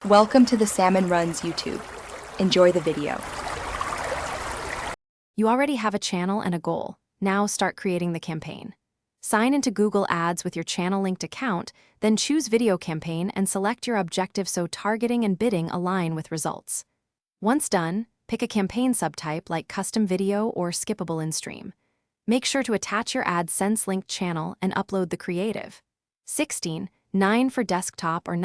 Welcome to the Salmon Runs YouTube. Enjoy the video. You already have a channel and a goal. Now start creating the campaign. Sign into Google Ads with your channel-linked account, then choose Video Campaign and select your objective so targeting and bidding align with results. Once done, pick a campaign subtype like Custom Video or Skippable in-stream. Make sure to attach your AdSense linked channel and upload the creative. 9 for desktop or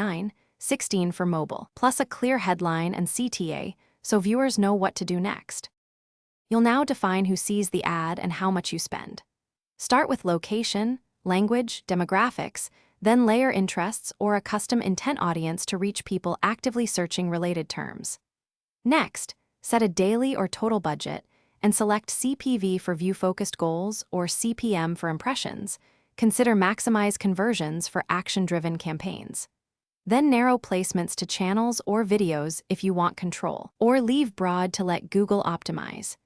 16 for mobile, plus a clear headline and CTA so viewers know what to do next. You'll now define who sees the ad and how much you spend. Start with location, language, demographics, then layer interests or a custom intent audience to reach people actively searching related terms. Next, set a daily or total budget and select CPV for view-focused goals or CPM for impressions. Consider maximize conversions for action-driven campaigns. Then narrow placements to channels or videos if you want control, or leave broad to let Google optimize.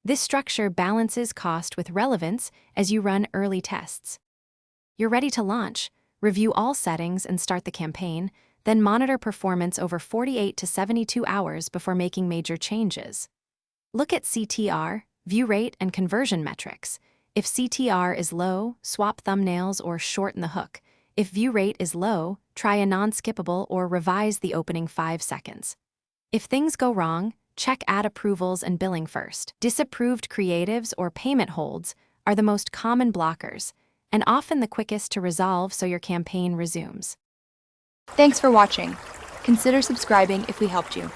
This structure balances cost with relevance as you run early tests. You're ready to launch. Review all settings and start the campaign, then monitor performance over 48 to 72 hours before making major changes. Look at CTR, view rate, and conversion metrics. If CTR is low, swap thumbnails or shorten the hook. If view rate is low, try a non-skippable or revise the opening 5 seconds. If things go wrong, check ad approvals and billing first. Disapproved creatives or payment holds are the most common blockers, and often the quickest to resolve so your campaign resumes. Thanks for watching. Consider subscribing if we helped you.